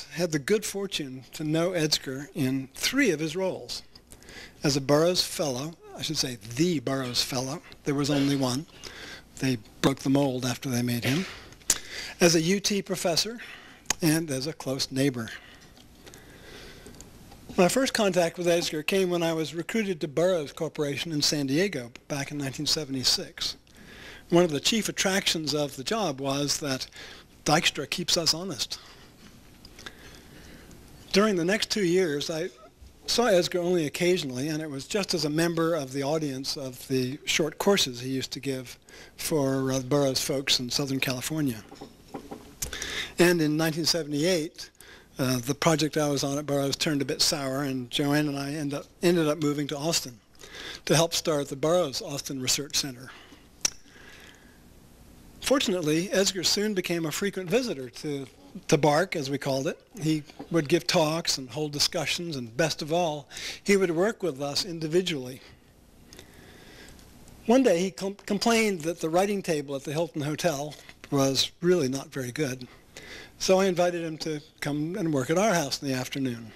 had the good fortune to know Edsger in 3 of his roles. As a Burroughs Fellow, I should say the Burroughs Fellow, there was only one. They broke the mold after they made him. As a UT professor, and as a close neighbor. My first contact with Edsger came when I was recruited to Burroughs Corporation in San Diego back in 1976. One of the chief attractions of the job was that Dijkstra keeps us honest. During the next 2 years, I saw Edsger only occasionally, and it was just as a member of the audience of the short courses he used to give for Burroughs folks in Southern California. And in 1978, the project I was on at Burroughs turned a bit sour, and Joanne and I ended up moving to Austin to help start the Burroughs Austin Research Center. Fortunately, Edsger soon became a frequent visitor to BARC, as we called it. He would give talks and hold discussions, and best of all, he would work with us individually. One day he complained that the writing table at the Hilton Hotel was really not very good. So I invited him to come and work at our house in the afternoon.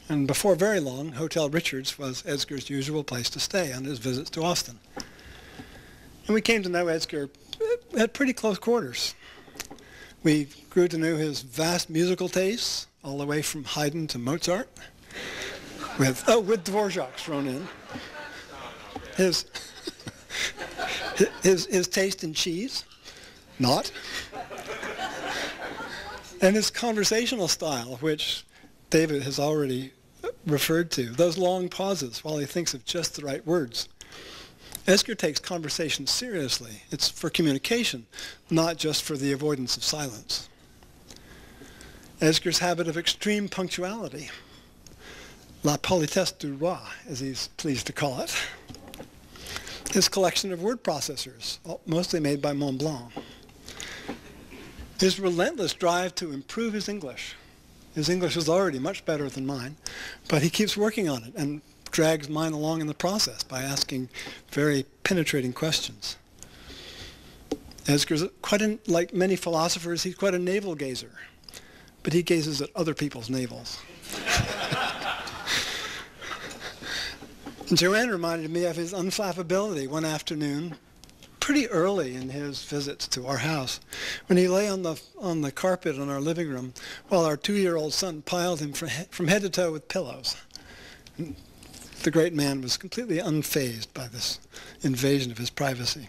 And before very long, Hotel Richards was Edsger's usual place to stay on his visits to Austin. And we came to know Edsger at pretty close quarters. We grew to know his vast musical tastes, all the way from Haydn to Mozart, with Dvorak thrown in. His taste in cheese, not. And his conversational style, which David has already referred to, those long pauses while he thinks of just the right words. Edsger takes conversation seriously. It's for communication, not just for the avoidance of silence. Edsger's habit of extreme punctuality, la politesse du roi, as he's pleased to call it. His collection of word processors, mostly made by Montblanc. His relentless drive to improve his English. His English is already much better than mine, but he keeps working on it and drags mine along in the process by asking very penetrating questions. Edsger's like many philosophers, he's quite a navel gazer, but he gazes at other people's navels. And Joanne reminded me of his unflappability one afternoon, pretty early in his visits to our house, when he lay on the carpet in our living room while our 2-year-old son piled him from head to toe with pillows. And the great man was completely unfazed by this invasion of his privacy.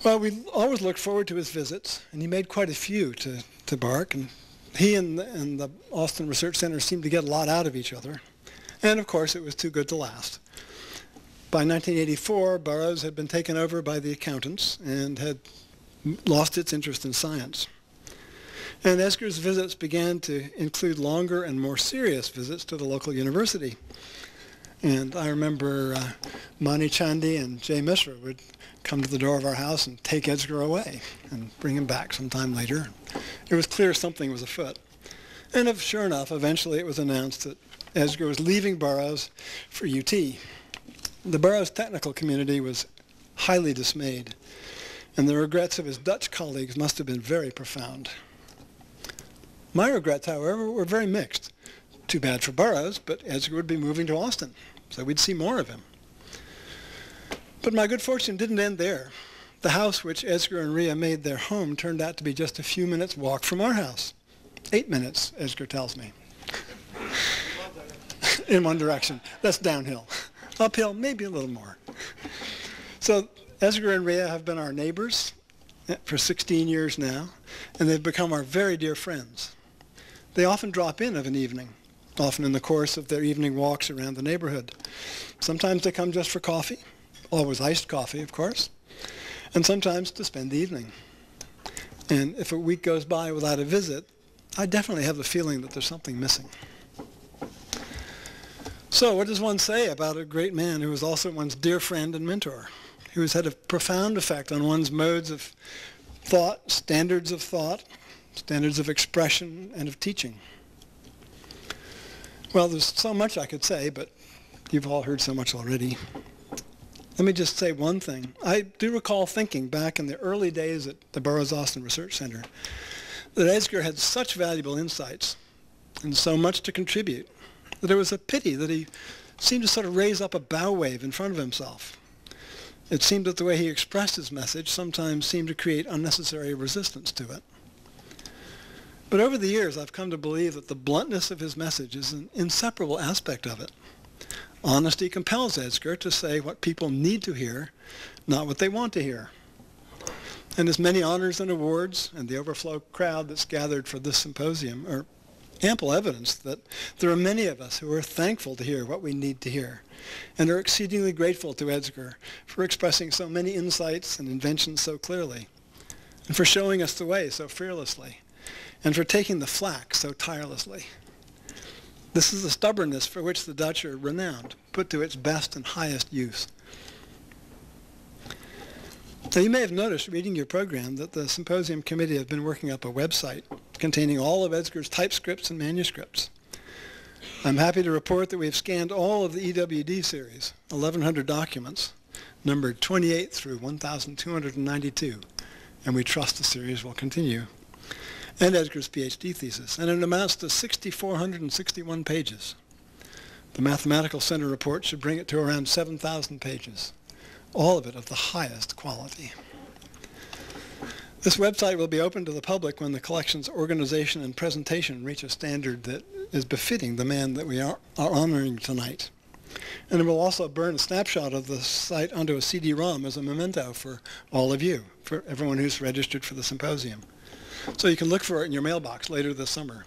Well, we always looked forward to his visits, and he made quite a few to BARC, and he and the Austin Research Center seemed to get a lot out of each other. And of course, it was too good to last. By 1984, Burroughs had been taken over by the accountants and had lost its interest in science. And Edsger's visits began to include longer and more serious visits to the local university. And I remember Mani Chandy and Jay Misra would come to the door of our house and take Edsger away and bring him back sometime later. It was clear something was afoot. And sure enough, eventually it was announced that Edsger was leaving Burroughs for UT. The Burroughs technical community was highly dismayed, and the regrets of his Dutch colleagues must have been very profound. My regrets, however, were very mixed. Too bad for Burroughs, but Edsger would be moving to Austin, so we'd see more of him. But my good fortune didn't end there. The house which Edsger and Rhea made their home turned out to be just a few minutes' walk from our house. 8 minutes, Edsger tells me. In one direction. That's downhill. Uphill, maybe a little more. So Edsger and Rhea have been our neighbors for 16 years now, and they've become our very dear friends. They often drop in of an evening, often in the course of their evening walks around the neighborhood. Sometimes they come just for coffee, always iced coffee, of course, and sometimes to spend the evening. And if a week goes by without a visit, I definitely have the feeling that there's something missing. So what does one say about a great man who is also one's dear friend and mentor, who has had a profound effect on one's modes of thought, standards of expression, and of teaching? Well, there's so much I could say, but you've all heard so much already. Let me just say one thing. I do recall thinking back in the early days at the Burroughs Austin Research Center that Edsger had such valuable insights and so much to contribute that it was a pity that he seemed to sort of raise up a bow wave in front of himself. It seemed that the way he expressed his message sometimes seemed to create unnecessary resistance to it. But over the years, I've come to believe that the bluntness of his message is an inseparable aspect of it. Honesty compels Edsger to say what people need to hear, not what they want to hear. And his many honors and awards and the overflow crowd that's gathered for this symposium are ample evidence that there are many of us who are thankful to hear what we need to hear and are exceedingly grateful to Edsger for expressing so many insights and inventions so clearly, and for showing us the way so fearlessly, and for taking the flak so tirelessly. This is the stubbornness for which the Dutch are renowned, put to its best and highest use. Now, you may have noticed reading your program that the symposium committee have been working up a website containing all of Edsger's typescripts and manuscripts. I'm happy to report that we have scanned all of the EWD series, 1,100 documents, numbered 28 through 1,292, and we trust the series will continue, and Edsger's PhD thesis, and it amounts to 6,461 pages. The Mathematical Center report should bring it to around 7,000 pages, all of it of the highest quality. This website will be open to the public when the collection's organization and presentation reach a standard that is befitting the man that we are honoring tonight. And it will also burn a snapshot of the site onto a CD-ROM as a memento for all of you, for everyone who's registered for the symposium. So you can look for it in your mailbox later this summer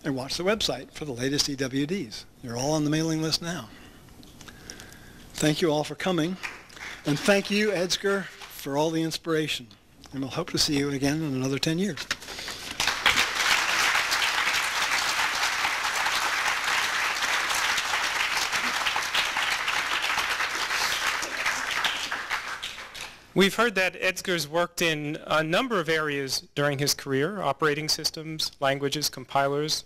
and watch the website for the latest EWDs. You're all on the mailing list now. Thank you all for coming. And thank you, Edsger, for all the inspiration. And we'll hope to see you again in another 10 years. We've heard that Edsger's worked in a number of areas during his career: operating systems, languages, compilers,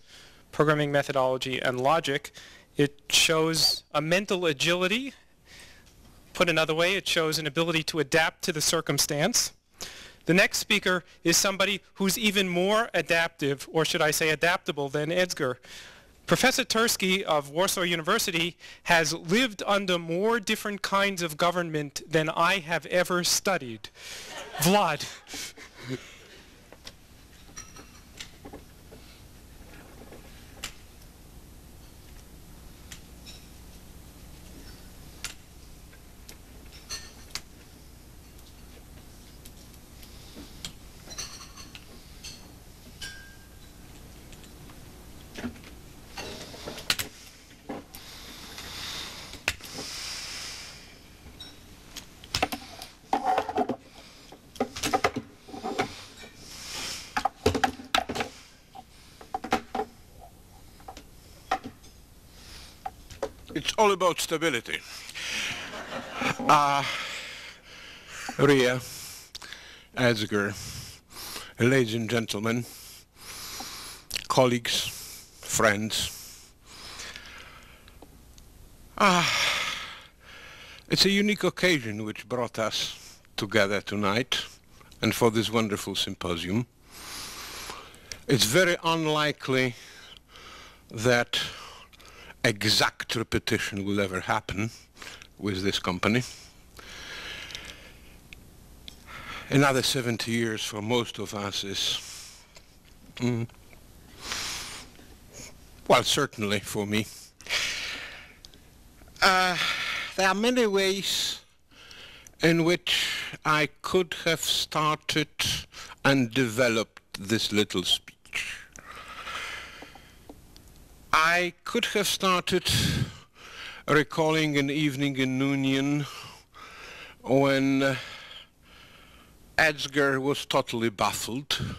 programming methodology, and logic. It shows a mental agility. Put another way, it shows an ability to adapt to the circumstance. The next speaker is somebody who's even more adaptive, or should I say adaptable, than Edsger. Professor Tursky of Warsaw University has lived under more different kinds of government than I have ever studied. Vlad. It's all about stability. Ria, Edsger, ladies and gentlemen, colleagues, friends. It's a unique occasion which brought us together tonight and for this wonderful symposium. It's very unlikely that exact repetition will ever happen with this company. Another 70 years for most of us is, well, certainly for me. There are many ways in which I could have started and developed this little speech. I could have started recalling an evening in Union when Edsger was totally baffled